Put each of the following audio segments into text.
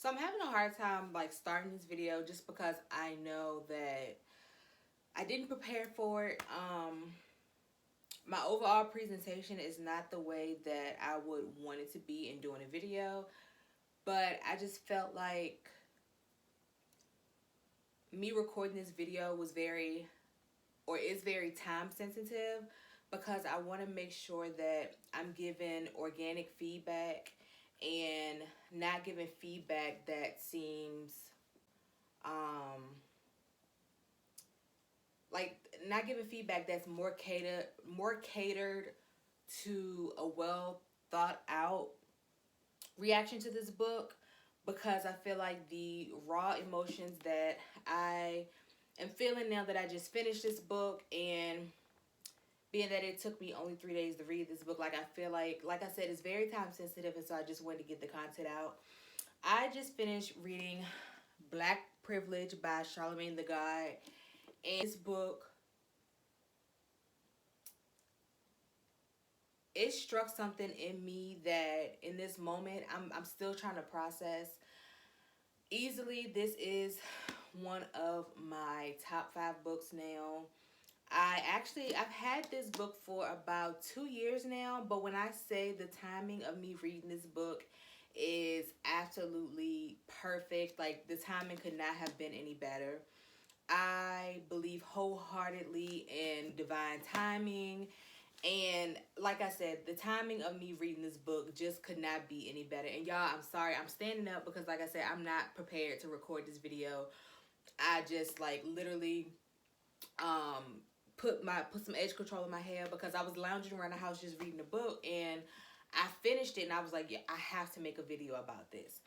So I'm having a hard time like starting this video just because I know that I didn't prepare for it. My overall presentation is not the way that I would want it to be in doing a video, but I just felt like me recording this video was very or is very time sensitive because I want to make sure that I'm giving organic feedback and not giving feedback that seems um like not giving feedback that's more catered to a well thought out reaction to this book, because I feel like the raw emotions that I am feeling now that I just finished this book, and being that it took me only 3 days to read this book, like I feel like I said, it's very time sensitive, and so I just wanted to get the content out. I just finished reading Black Privilege by Charlemagne the God, and this book, it struck something in me that in this moment I'm still trying to process. Easily, this is one of my top 5 books now. I've had this book for about 2 years now, but when I say the timing of me reading this book is absolutely perfect, like the timing could not have been any better. I believe wholeheartedly in divine timing. And like I said, the timing of me reading this book just could not be any better. And y'all, I'm sorry, I'm standing up because, like I said, I'm not prepared to record this video. I just like literally put some edge control in my hair because I was lounging around the house just reading the book, and I finished it and I was like, yeah, I have to make a video about this.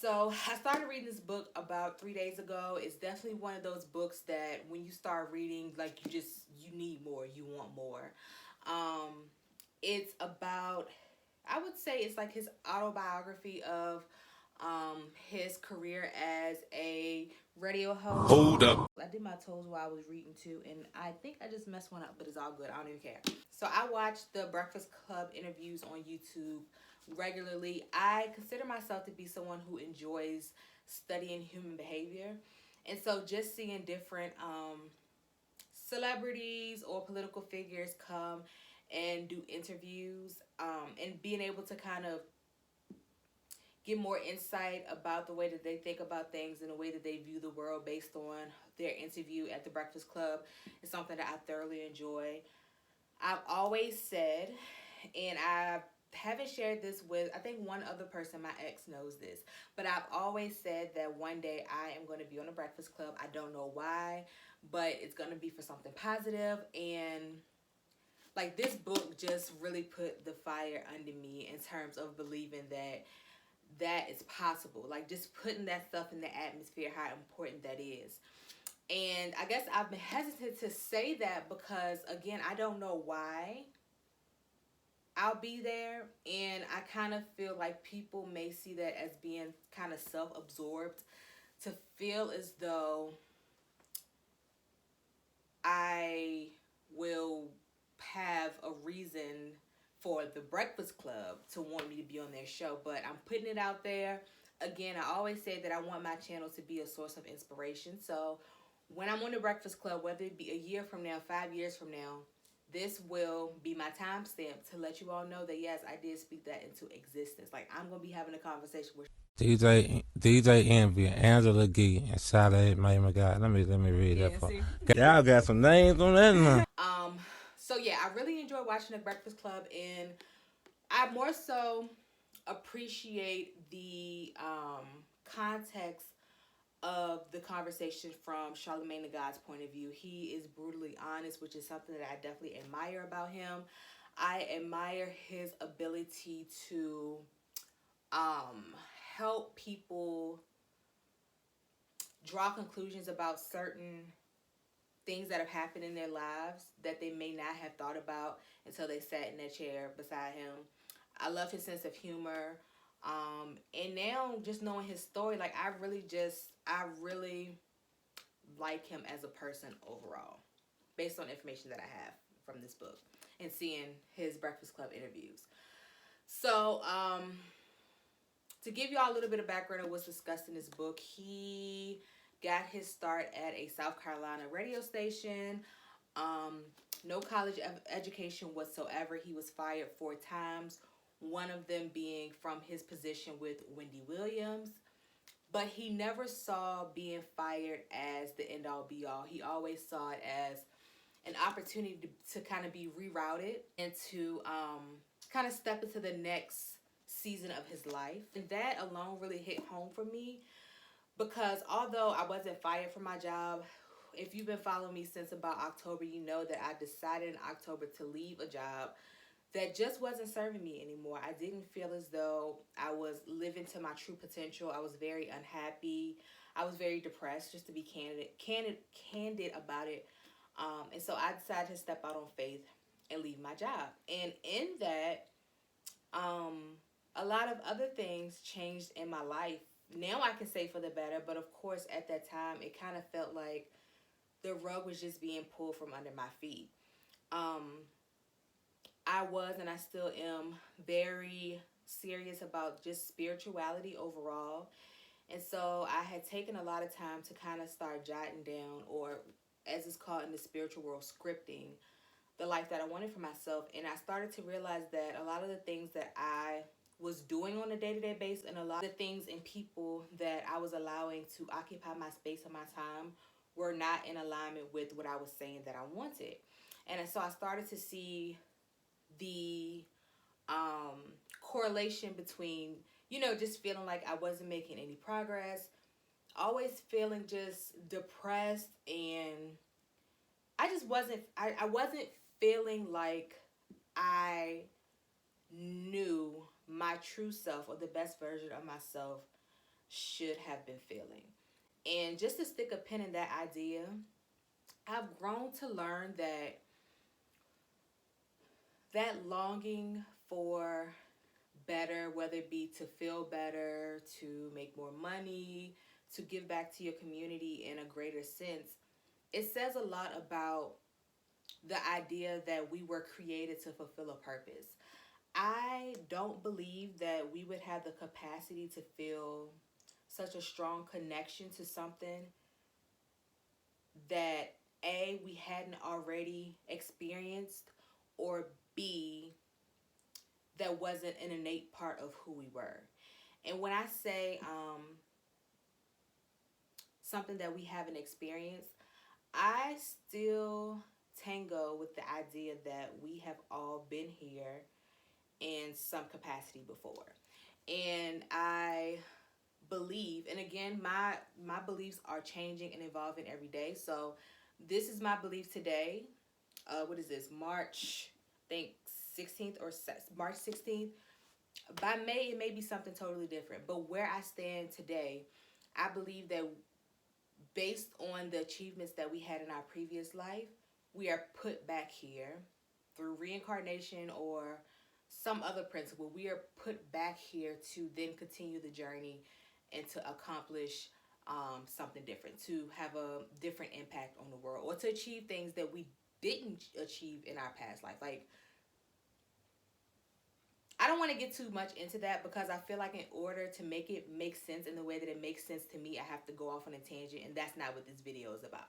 So I started reading this book about 3 days ago. It's definitely one of those books that when you start reading, like you need more, you want more. Um, it's about, I would say it's like his autobiography of his career as a radio host. Hold up. I did my toes while I was reading too, and I think I just messed one up, but it's all good. I don't even care. So I watch the Breakfast Club interviews on YouTube regularly. I consider myself to be someone who enjoys studying human behavior. And so just seeing different celebrities or political figures come and do interviews, and being able to kind of get more insight about the way that they think about things and the way that they view the world based on their interview at the Breakfast Club is something that I thoroughly enjoy. I've always said, and I haven't shared this with, I think one other person, my ex knows this, but I've always said that one day I am going to be on the Breakfast Club. I don't know why, but it's going to be for something positive. And like this book just really put the fire under me in terms of believing that that is possible. Like just putting that stuff in the atmosphere, how important that is. And I guess I've been hesitant to say that because, again, I don't know why I'll be there. And I kind of feel like people may see that as being kind of self absorbed, to feel as though I will have a reason for the Breakfast Club to want me to be on their show. But I'm putting it out there. Again, I always say that I want my channel to be a source of inspiration. So when I'm on the Breakfast Club, whether it be a year from now, 5 years from now, this will be my timestamp to let you all know that yes, I did speak that into existence. Like I'm gonna be having a conversation with DJ Envy, Angela Gee, and Charlemagne my God. Let me read that part. Y'all got some names on that now. So yeah, I really enjoy watching the Breakfast Club, and I more so appreciate the context of the conversation from Charlemagne the God's point of view. He is brutally honest, which is something that I definitely admire about him. I admire his ability to um, help people draw conclusions about certain things that have happened in their lives that they may not have thought about until they sat in that chair beside him. I love his sense of humor. And now just knowing his story, like I really like him as a person overall, based on information that I have from this book and seeing his Breakfast Club interviews. So, To give y'all a little bit of background of what's discussed in this book, he got his start at a South Carolina radio station. Um, no college education whatsoever. He was fired 4 times, one of them being from his position with Wendy Williams. But he never saw being fired as the end all be all. He always saw it as an opportunity to kind of be rerouted and to kind of step into the next season of his life. And that alone really hit home for me because although I wasn't fired from my job, if you've been following me since about October, you know that I decided in October to leave a job that just wasn't serving me anymore. I didn't feel as though I was living to my true potential. I was very unhappy. I was very depressed, just to be candid about it. And so I decided to step out on faith and leave my job. And in that, a lot of other things changed in my life. Now I can say for the better, but of course at that time it kind of felt like the rug was just being pulled from under my feet. I was and I still am very serious about just spirituality overall. And so I had taken a lot of time to kind of start jotting down, or as it's called in the spiritual world, scripting the life that I wanted for myself. And I started to realize that a lot of the things that I was doing on a day-to-day basis and a lot of the things and people that I was allowing to occupy my space and my time were not in alignment with what I was saying that I wanted. And so I started to see the correlation between, just feeling like I wasn't making any progress, always feeling just depressed, and I wasn't feeling like I knew my true self or the best version of myself should have been feeling. And just to stick a pin in that idea, I've grown to learn that longing for better, whether it be to feel better, to make more money, to give back to your community in a greater sense, it says a lot about the idea that we were created to fulfill a purpose. I don't believe that we would have the capacity to feel such a strong connection to something that A, we hadn't already experienced, or B, that wasn't an innate part of who we were. And when I say something that we haven't experienced, I still tango with the idea that we have all been here in some capacity before. And I believe, and again, my beliefs are changing and evolving every day. So this is my belief today. What is this? March, I think 16th or March 16th. By May, it may be something totally different. But where I stand today, I believe that based on the achievements that we had in our previous life, we are put back here through reincarnation or some other principle. We are put back here to then continue the journey and to accomplish something different, to have a different impact on the world, or to achieve things that we didn't achieve in our past life. Like, I don't want to get too much into that because I feel like in order to make it make sense in the way that it makes sense to me, I have to go off on a tangent, and that's not what this video is about.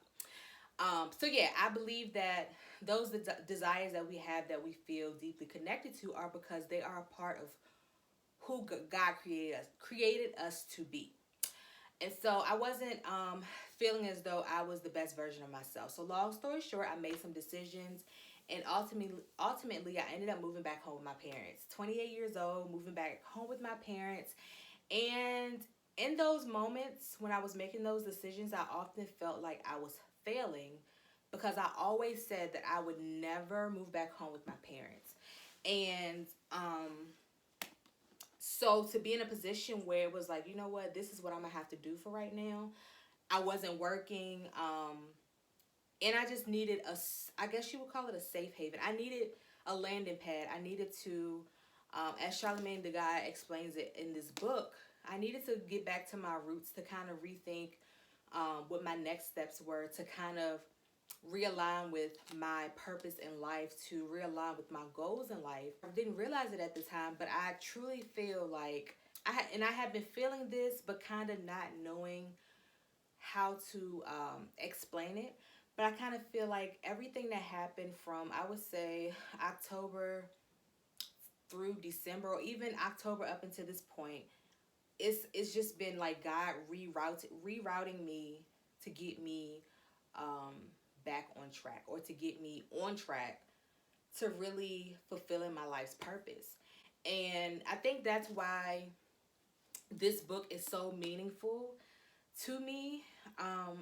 So yeah, I believe that those desires that we have, that we feel deeply connected to, are because they are a part of who God created us to be. And so I wasn't feeling as though I was the best version of myself. So long story short, I made some decisions, and ultimately I ended up moving back home with my parents. 28 years old, moving back home with my parents. And in those moments when I was making those decisions, I often felt like I was failing because I always said that I would never move back home with my parents. And so to be in a position where it was like, you know what, this is what I'm gonna have to do for right now. I wasn't working, and I just needed I guess you would call it a safe haven. I needed a landing pad. I needed to, as Charlemagne the God explains it in this book, I needed to get back to my roots, to kind of rethink what my next steps were, to kind of realign with my purpose in life, to realign with my goals in life. I didn't realize it at the time, but I truly feel like I have been feeling this, but kind of not knowing how to explain it. But I kind of feel like everything that happened from, I would say, October through December, or even October up until this point, it's just been like God rerouting me to get me um, back on track, or to get me on track to really fulfilling my life's purpose. And I think that's why this book is so meaningful to me.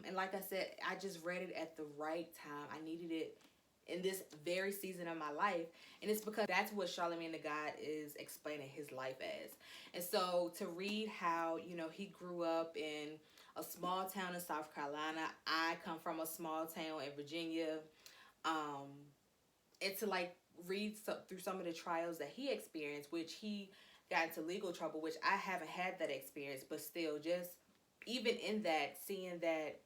And like I said, I just read it at the right time. I needed it in this very season of my life. And it's because that's what Charlemagne the God is explaining his life as. And so to read how, he grew up in a small town in South Carolina. I come from a small town in Virginia. Um, and to like read through some of the trials that he experienced, which he got into legal trouble, which I haven't had that experience, but still, just even in that, seeing that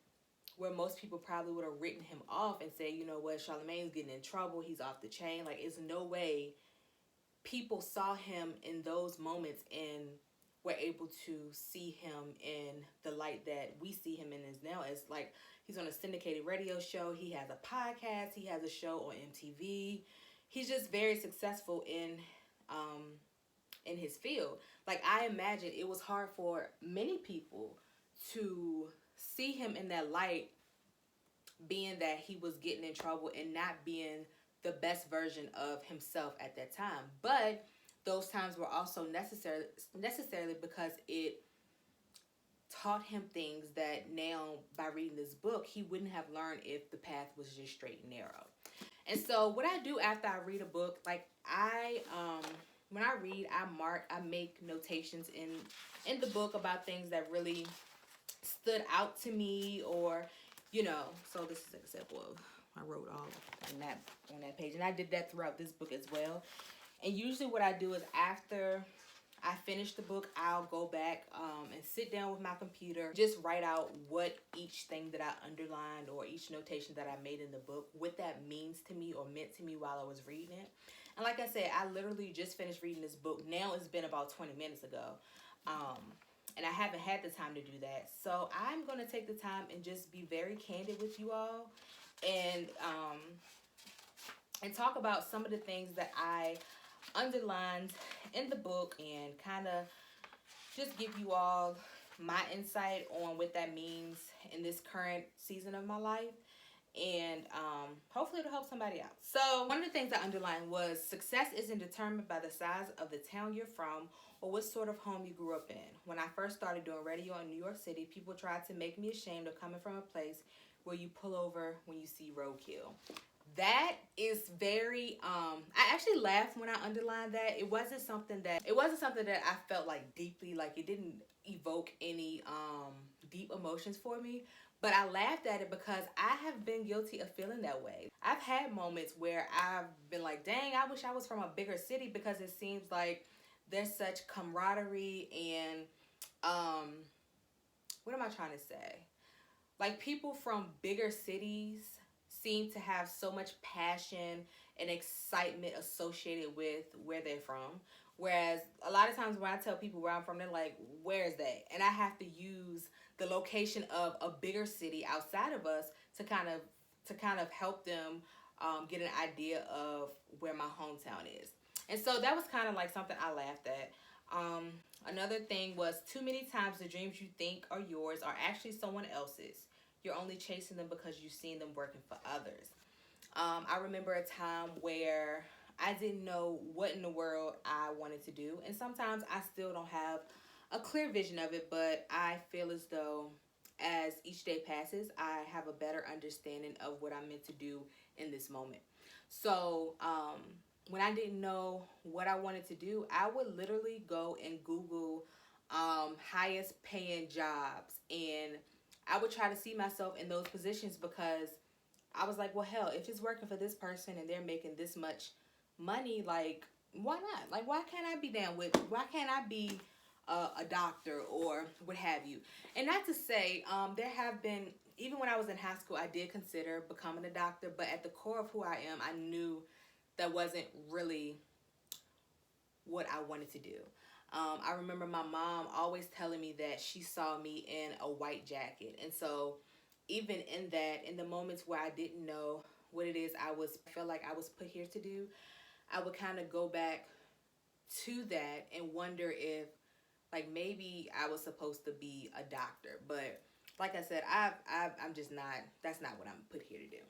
where most people probably would have written him off and say, you know what, Charlemagne's getting in trouble, he's off the chain. Like, it's no way people saw him in those moments and were able to see him in the light that we see him in as now. As like, he's on a syndicated radio show, he has a podcast, he has a show on MTV. He's just very successful in his field. Like, I imagine it was hard for many people to see him in that light, being that he was getting in trouble and not being the best version of himself at that time. But those times were also necessarily because it taught him things that now, by reading this book, he wouldn't have learned if the path was just straight and narrow. And so what I do after I read a book, like when I read, I make notations in the book about things that really stood out to me, or so this is an example of, I wrote all on that page, and I did that throughout this book as well. And usually what I do is, after I finish the book, I'll go back and sit down with my computer, just write out what each thing that I underlined, or each notation that I made in the book, what that means to me or meant to me while I was reading it. And like I said, I literally just finished reading this book. Now it's been about 20 minutes ago. And I haven't had the time to do that. So I'm going to take the time and just be very candid with you all, and talk about some of the things that I underlined in the book, and kind of just give you all my insight on what that means in this current season of my life. And hopefully it'll help somebody out. So one of the things I underlined was, success isn't determined by the size of the town you're from or what sort of home you grew up in. When I first started doing radio in New York City, people tried to make me ashamed of coming from a place where you pull over when you see roadkill. That is very I actually laughed when I underlined that. It wasn't something that I felt like deeply, like it didn't evoke any deep emotions for me. But I laughed at it because I have been guilty of feeling that way. I've had moments where I've been like, dang, I wish I was from a bigger city, because it seems like there's such camaraderie and what am I trying to say? Like, people from bigger cities seem to have so much passion and excitement associated with where they're from. Whereas a lot of times when I tell people where I'm from, they're like, where is that? And I have to use the location of a bigger city outside of us to kind of help them get an idea of where my hometown is. And so that was kind of like something I laughed at. Another thing was, too many times the dreams you think are yours are actually someone else's. You're only chasing them because you've seen them working for others. I remember a time where I didn't know what in the world I wanted to do. And sometimes I still don't have a clear vision of it, but I feel as though as each day passes, I have a better understanding of what I'm meant to do in this moment. So when I didn't know what I wanted to do, I would literally go and Google highest paying jobs, and I would try to see myself in those positions, because I was like, well, hell, if it's working for this person and they're making this much money, like, why not? Like, why can't I be a doctor or what have you? And not to say, there have been, even when I was in high school, I did consider becoming a doctor, but at the core of who I am, I knew that wasn't really what I wanted to do. I remember my mom always telling me that she saw me in a white jacket. And so, even in that, in the moments where I didn't know what it is I felt like I was put here to do, I would kind of go back to that and wonder if, like, maybe I was supposed to be a doctor. But like I said, I'm just not, that's not what I'm put here to do.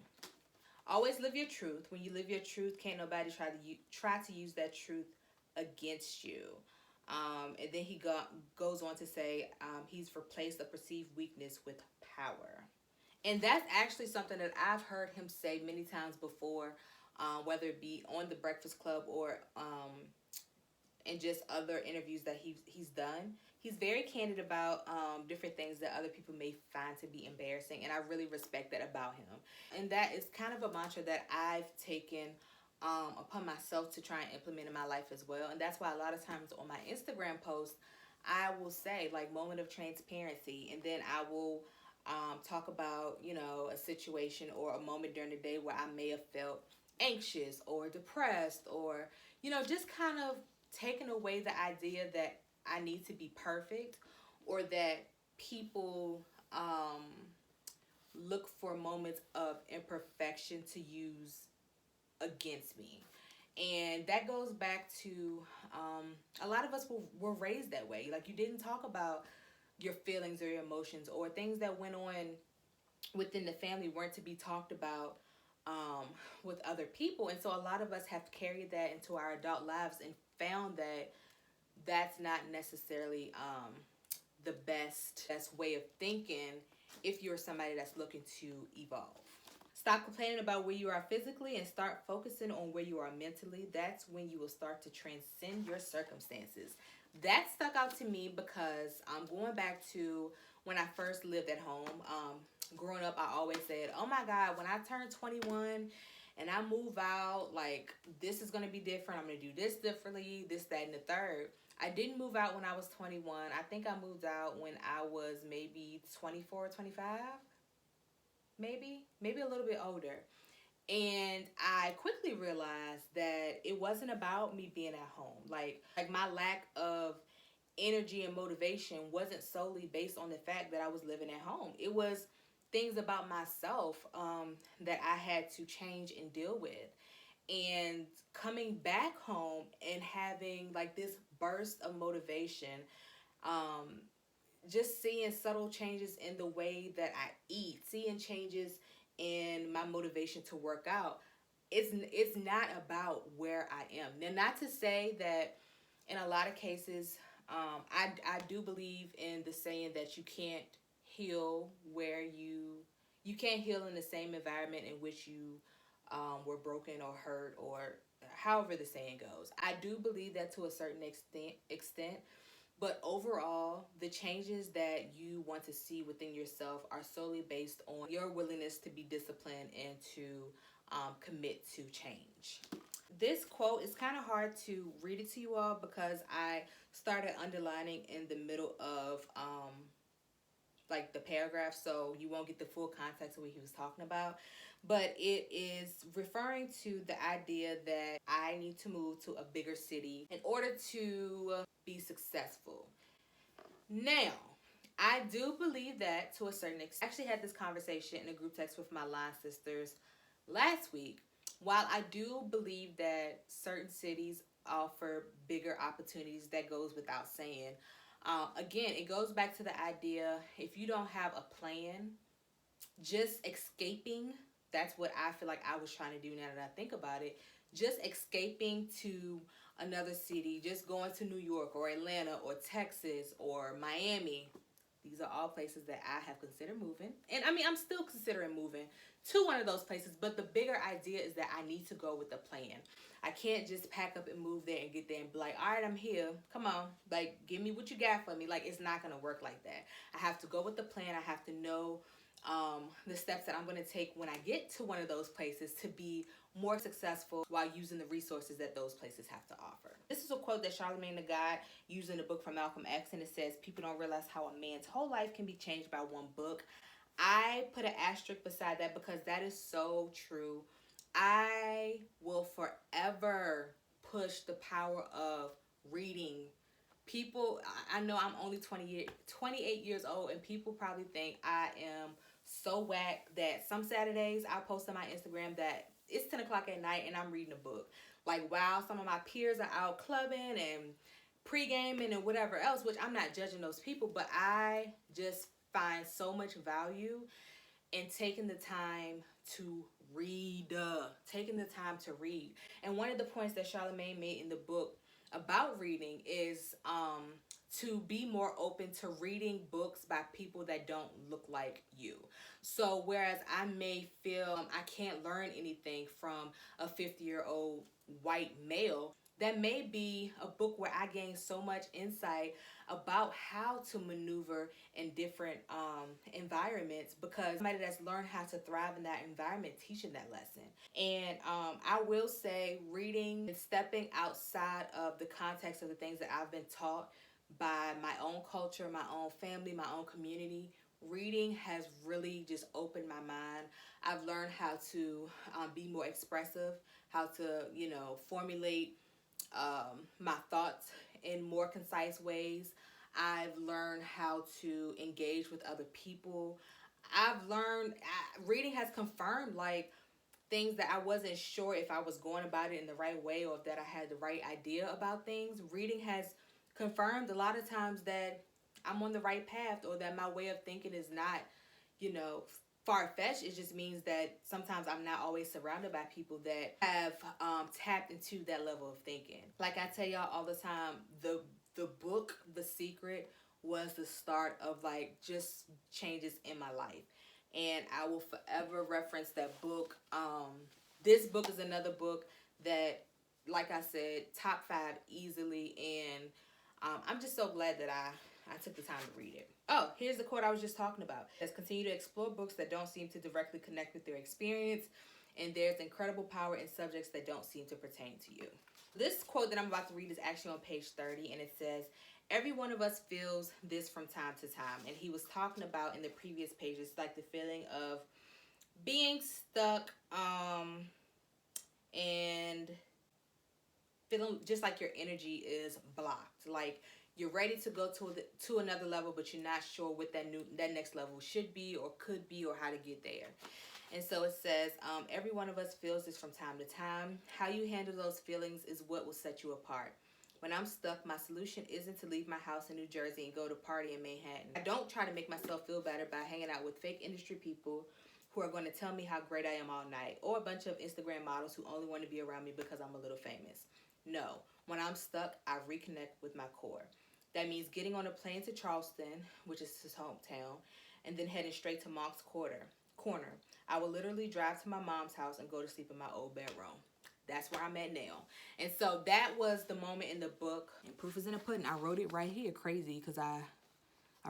Always live your truth. When you live your truth, can't nobody try to use that truth against you. And then goes on to say he's replaced a perceived weakness with power. And that's actually something that I've heard him say many times before, whether it be on the Breakfast Club or in just other interviews that he's done. He's very candid about different things that other people may find to be embarrassing, and I really respect that about him. And that is kind of a mantra that I've taken upon myself to try and implement in my life as well. And that's why a lot of times on my Instagram posts, I will say like moment of transparency, and then I will talk about, you know, a situation or a moment during the day where I may have felt anxious or depressed, or, you know, just kind of taking away the idea that I need to be perfect, or that people look for moments of imperfection to use against me. And that goes back to a lot of us were raised that way. Like, you didn't talk about your feelings or your emotions, or things that went on within the family weren't to be talked about with other people. And so a lot of us have carried that into our adult lives and found that that's not necessarily the best way of thinking if you're somebody that's looking to evolve. Stop complaining about where you are physically and start focusing on where you are mentally. That's when you will start to transcend your circumstances. That stuck out to me because I'm going back to when I first lived at home. Growing up, I always said, oh my God, when I turn 21 and I move out, like, this is going to be different. I'm going to do this differently, this, that, and the third. I didn't move out when I was 21. I think I moved out when I was maybe 24, 25. Maybe a little bit older. And I quickly realized that it wasn't about me being at home. Like my lack of energy and motivation wasn't solely based on the fact that I was living at home. It was things about myself that I had to change and deal with. And coming back home and having like this burst of motivation, um, just seeing subtle changes in the way that I eat, seeing changes in my motivation to work out. It's not about where I am. Now, not to say that in a lot of cases, I do believe in the saying that you can't heal where you can't heal in the same environment in which you were broken or hurt, or however the saying goes. I do believe that to a certain extent. But overall, the changes that you want to see within yourself are solely based on your willingness to be disciplined and to commit to change. This quote is kind of hard to read it to you all because I started underlining in the middle of like the paragraph, so you won't get the full context of what he was talking about. But it is referring to the idea that I need to move to a bigger city in order to be successful. Now, I do believe that to a certain extent. I actually had this conversation in a group text with my line sisters last week. While I do believe that certain cities offer bigger opportunities, that goes without saying. Again, it goes back to the idea, if you don't have a plan, just escaping, that's what I feel like I was trying to do now that I think about it. Just escaping to another city, just going to New York or Atlanta or Texas or Miami. These are all places that I have considered moving. And I mean, I'm still considering moving to one of those places, but the bigger idea is that I need to go with a plan. I can't just pack up and move there and get there and be like, all right, I'm here. Come on. Like, give me what you got for me. Like, it's not going to work like that. I have to go with the plan. I have to know the steps that I'm going to take when I get to one of those places to be more successful while using the resources that those places have to offer. This is a quote that Charlemagne the God used in the book from Malcolm X, and it says, people don't realize how a man's whole life can be changed by one book. I put an asterisk beside that because that is so true. I will forever push the power of reading people, I know I'm only 28 years old, and people probably think I am so whack that some Saturdays I post on my Instagram that it's 10 o'clock at night and I'm reading a book. Like, while some of my peers are out clubbing and pre-gaming and whatever else, which I'm not judging those people, but I just find so much value in taking the time to read. Taking the time to read. And one of the points that Charlemagne made in the book about reading is to be more open to reading books by people that don't look like you. So whereas I may feel I can't learn anything from a 50-year-old white male, that may be a book where I gain so much insight about how to maneuver in different environments, because somebody that's learned how to thrive in that environment teaching that lesson. And I will say, reading and stepping outside of the context of the things that I've been taught by my own culture, my own family, my own community, reading has really just opened my mind. I've learned how to be more expressive, how to, formulate my thoughts in more concise ways. I've learned how to engage with other people. Reading has confirmed like things that I wasn't sure if I was going about it in the right way or if that I had the right idea about things. Reading has confirmed a lot of times that I'm on the right path, or that my way of thinking is not, you know, far-fetched. It just means that sometimes I'm not always surrounded by people that have tapped into that level of thinking. Like I tell y'all all the time, the book The Secret was the start of like just changes in my life, and I will forever reference that book. This book is another book that, like I said, top 5 easily, and I'm just so glad that I took the time to read it. Oh, here's the quote I was just talking about. Let's continue to explore books that don't seem to directly connect with their experience, and there's incredible power in subjects that don't seem to pertain to you. This quote that I'm about to read is actually on page 30, and it says, every one of us feels this from time to time. And he was talking about in the previous pages, like the feeling of being stuck and feeling just like your energy is blocked. Like you're ready to go to another level, but you're not sure what that next level should be or could be, or how to get there. And so it says, every one of us feels this from time to time. How you handle those feelings is what will set you apart. When I'm stuck, my solution isn't to leave my house in New Jersey and go to party in Manhattan. I don't try to make myself feel better by hanging out with fake industry people who are going to tell me how great I am all night, or a bunch of Instagram models who only want to be around me because I'm a little famous. No, when I'm stuck, I reconnect with my core. That means getting on a plane to Charleston, which is his hometown, and then heading straight to Monk's Corner. I will literally drive to my mom's house and go to sleep in my old bedroom. That's where I'm at now. And so that was the moment in the book. And proof is in the pudding. I wrote it right here. Crazy, because I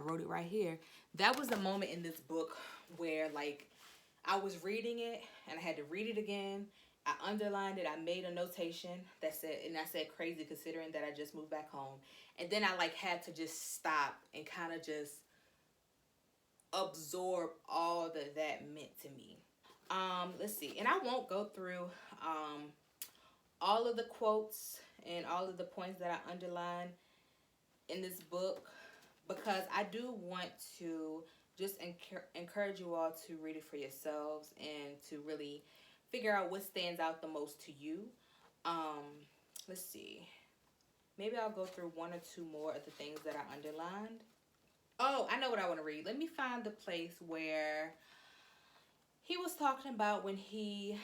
wrote it right here. That was the moment in this book where, like, I was reading it and I had to read it again. I underlined it. I made a notation that said, and I said crazy considering that I just moved back home. And then I like had to just stop and kind of just absorb all that meant to me. Let's see. And I won't go through all of the quotes and all of the points that I underlined in this book, because I do want to just encourage you all to read it for yourselves and to really figure out what stands out the most to you. Let's see. Maybe I'll go through one or two more of the things that I underlined. Oh, I know what I want to read. Let me find the place where he was talking about when he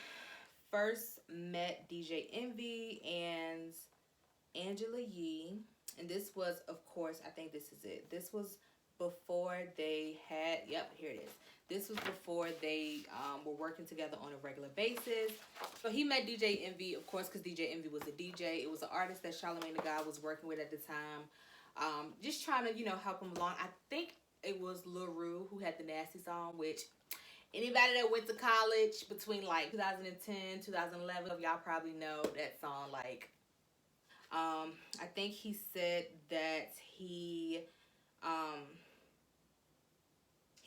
first met DJ Envy and Angela Yee. And this was, of course, I think this is it. This was before they had, yep, here it is. This was before they were working together on a regular basis. So he met DJ Envy, of course, because DJ Envy was a DJ. It was an artist that Charlemagne the God was working with at the time. Just trying to, help him along. I think it was Lil Rue who had the Nasty song, which anybody that went to college between like 2010, 2011, y'all probably know that song. Like, I think he said that he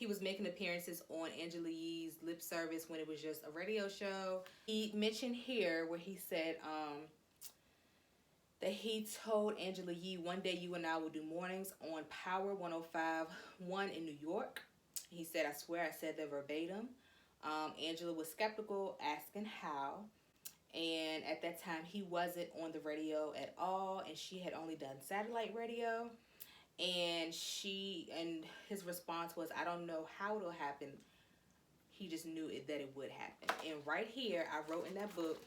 was making appearances on Angela Yee's Lip Service when it was just a radio show. He mentioned here where he said that he told Angela Yee, one day you and I will do mornings on Power 105.1 in New York. He said, I swear I said that verbatim. Angela was skeptical, asking how. And at that time, he wasn't on the radio at all, and she had only done satellite radio. And his response was, I don't know how it'll happen. He just knew that it would happen. And right here, I wrote in that book,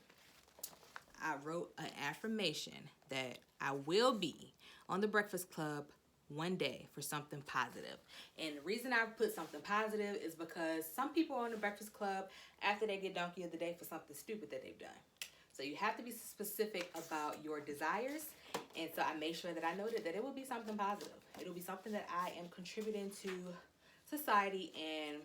I wrote an affirmation that I will be on the Breakfast Club one day for something positive. And the reason I put something positive is because some people are on the Breakfast Club after they get Donkey of the Day for something stupid that they've done. So you have to be specific about your desires. And so I made sure that I noted that it will be something positive. It'll be something that I am contributing to society, and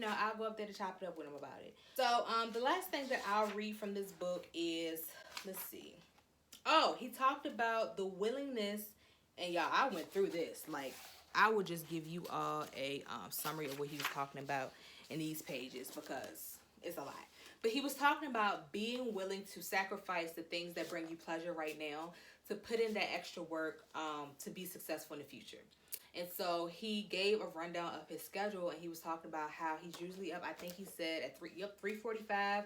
I'll go up there to chop it up with him about it. So the last thing that I'll read from this book is, let's see. Oh, he talked about the willingness, and y'all, I went through this. Like, I will just give you all a summary of what he was talking about in these pages because it's a lot. But he was talking about being willing to sacrifice the things that bring you pleasure right now to put in that extra work to be successful in the future. And so he gave a rundown of his schedule, and he was talking about how he's usually up, I think he said at 3:45,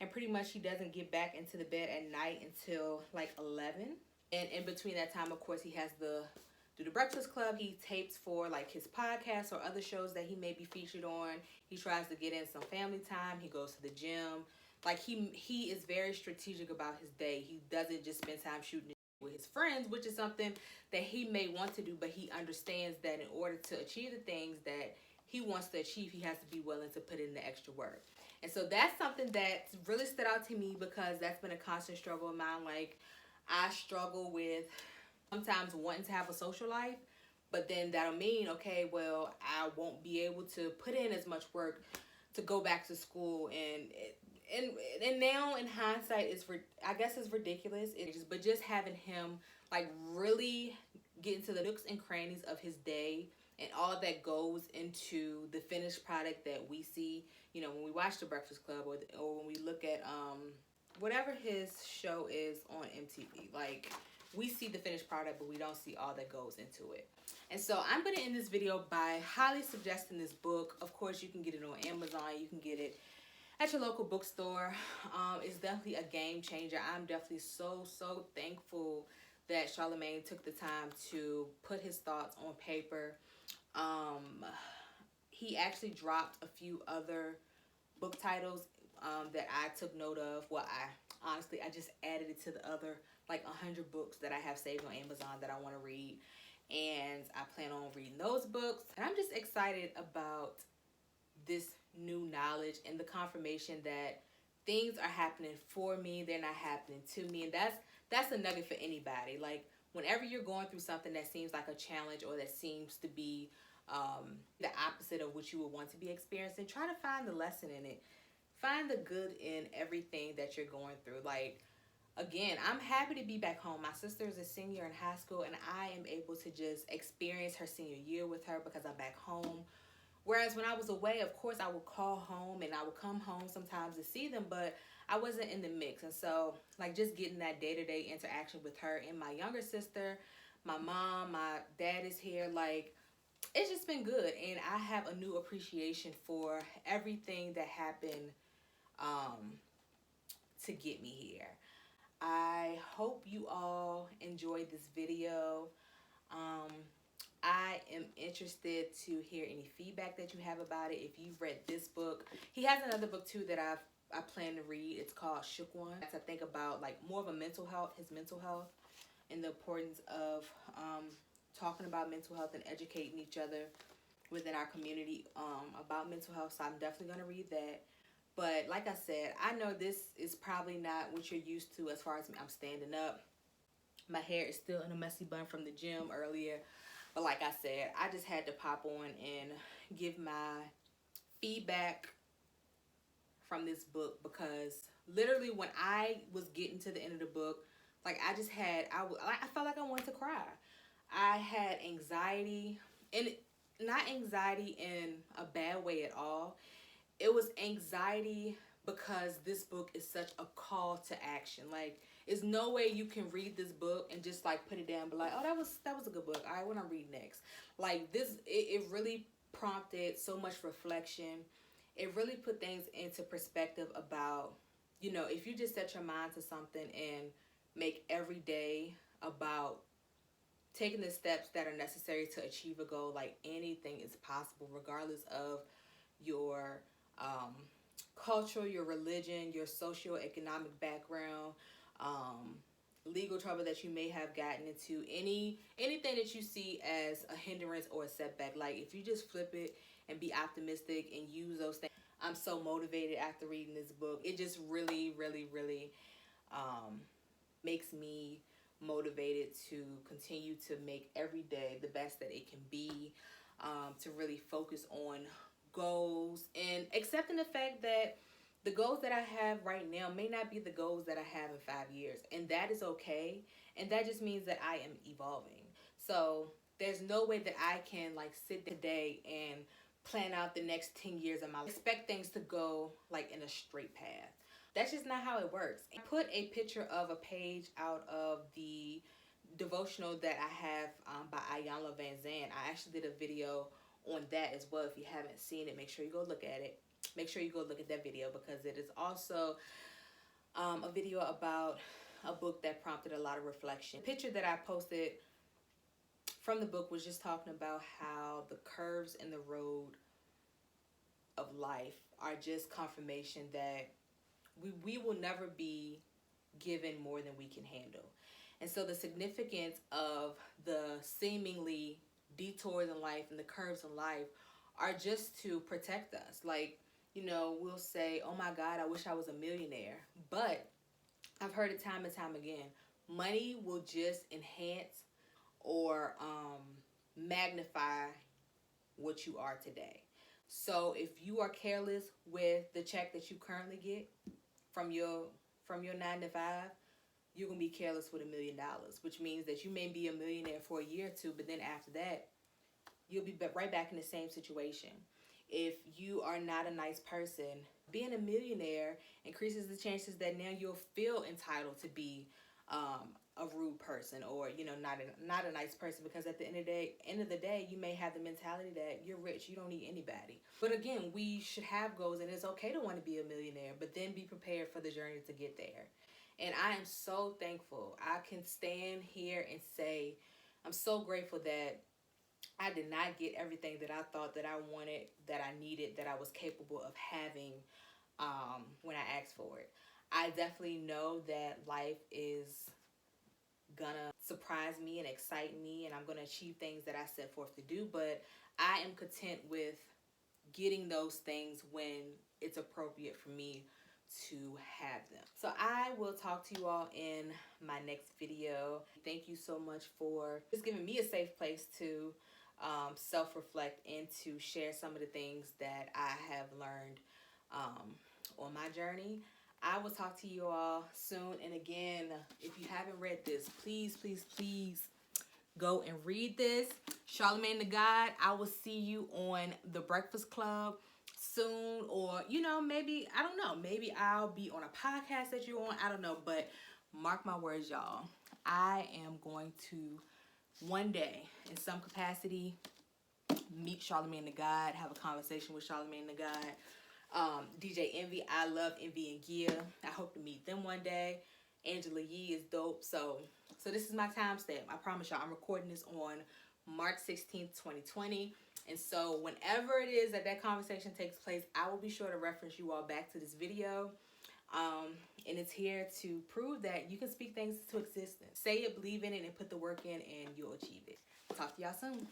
and pretty much he doesn't get back into the bed at night until like 11. And in between that time, of course, he has the Breakfast Club. He tapes for like his podcast or other shows that he may be featured on. He tries to get in some family time. He goes to the gym. Like he is very strategic about his day. He doesn't just spend time shooting with his friends, which is something that he may want to do, but he understands that in order to achieve the things that he wants to achieve, he has to be willing to put in the extra work. And so that's something that really stood out to me because that's been a constant struggle of mine. Like, I struggle with sometimes wanting to have a social life, but then that'll mean, okay, well, I won't be able to put in as much work to go back to school. And now in hindsight, I guess it's ridiculous. But just having him like really get into the nooks and crannies of his day and all that goes into the finished product that we see, when we watch The Breakfast Club or when we look at whatever his show is on MTV. Like, we see the finished product, but we don't see all that goes into it. And so I'm going to end this video by highly suggesting this book. Of course, you can get it on Amazon. You can get it at your local bookstore. It's definitely a game changer. I'm definitely so thankful that Charlemagne took the time to put his thoughts on paper. He actually dropped a few other book titles that I took note of. Well, I just added it to the other like 100 books that I have saved on Amazon that I want to read, and I plan on reading those books. And I'm just excited about this new knowledge and the confirmation that things are happening for me. They're not happening to me, and that's a nugget for anybody. Like, whenever you're going through something that seems like a challenge or that seems to be the opposite of what you would want to be experiencing, try to find the lesson in it. Find the good in everything that you're going through. Like, again, I'm happy to be back home. My sister is a senior in high school, and I am able to just experience her senior year with her because I'm back home. Whereas when I was away, of course, I would call home and I would come home sometimes to see them, but I wasn't in the mix. And so, like, just getting that day-to-day interaction with her and my younger sister, my mom, my dad is here, like, it's just been good. And I have a new appreciation for everything that happened to get me here. I hope you all enjoyed this video. I am interested to hear any feedback that you have about it. If you've read this book, he has another book too that I plan to read. It's called Shook One. I think about like more of a his mental health, and the importance of talking about mental health and educating each other within our community about mental health. So I'm definitely going to read that. But like I said, I know this is probably not what you're used to as far as I'm standing up. My hair is still in a messy bun from the gym earlier. But like I said, I just had to pop on and give my feedback from this book because literally when I was getting to the end of the book, like I felt like I wanted to cry. I had anxiety, and not anxiety in a bad way at all. It was anxiety because this book is such a call to action. Like, It's no way you can read this book and just like put it down and be like, oh, that was a good book. All right, what I'm reading next. Like this, it really prompted so much reflection. It really put things into perspective about, if you just set your mind to something and make every day about taking the steps that are necessary to achieve a goal, like anything is possible, regardless of your culture, your religion, your socioeconomic background, um, legal trouble that you may have gotten into, anything that you see as a hindrance or a setback. Like if you just flip it and be optimistic and use those things. I'm so motivated after reading this book. It just really, really, really makes me motivated to continue to make every day the best that it can be, to really focus on goals and accepting the fact that the goals that I have right now may not be the goals that I have in 5 years, and that is okay. And that just means that I am evolving. So there's no way that I can like sit today and plan out the next 10 years of my life. Expect things to go like in a straight path. That's just not how it works. I put a picture of a page out of the devotional that I have by Iyanla Vanzant. I actually did a video on that as well. If you haven't seen it, make sure you go look at it. Make sure you go look at that video, because it is also a video about a book that prompted a lot of reflection. The picture that I posted from the book was just talking about how the curves in the road of life are just confirmation that we will never be given more than we can handle. And so the significance of the seemingly detours in life and the curves in life are just to protect us. Like, we'll say, oh my God, I wish I was a millionaire. But I've heard it time and time again. Money will just enhance or magnify what you are today. So if you are careless with the check that you currently get from your 9 to 5, you're going to be careless with $1 million, which means that you may be a millionaire for a year or two, but then after that, you'll be right back in the same situation. If you are not a nice person, being a millionaire increases the chances that now you'll feel entitled to be a rude person, or not a nice person, because at the end of the day, you may have the mentality that you're rich, you don't need anybody. But again, we should have goals, and it's okay to want to be a millionaire, but then be prepared for the journey to get there. And I am so thankful. I can stand here and say I'm so grateful that I did not get everything that I thought that I wanted, that I needed, that I was capable of having when I asked for it. I definitely know that life is gonna surprise me and excite me, and I'm gonna achieve things that I set forth to do, but I am content with getting those things when it's appropriate for me to have them. So I will talk to you all in my next video. Thank you so much for just giving me a safe place to self-reflect and to share some of the things that I have learned on my journey. I will talk to you all soon. And again, if you haven't read this, please, please, please go and read this. Charlemagne the God. I will see you on The Breakfast Club soon, or maybe, I don't know, maybe I'll be on a podcast that you're on. I don't know, but mark my words, y'all. I am going to one day, in some capacity, meet Charlemagne the God, have a conversation with Charlemagne the God. DJ Envy, I love Envy and Gia. I hope to meet them one day. Angela Yee is dope. So this is my timestamp. I promise y'all, I'm recording this on March 16th, 2020. And so whenever it is that conversation takes place, I will be sure to reference you all back to this video. And it's here to prove that you can speak things into existence. Say it, believe in it, and put the work in, and you'll achieve it. Talk to y'all soon.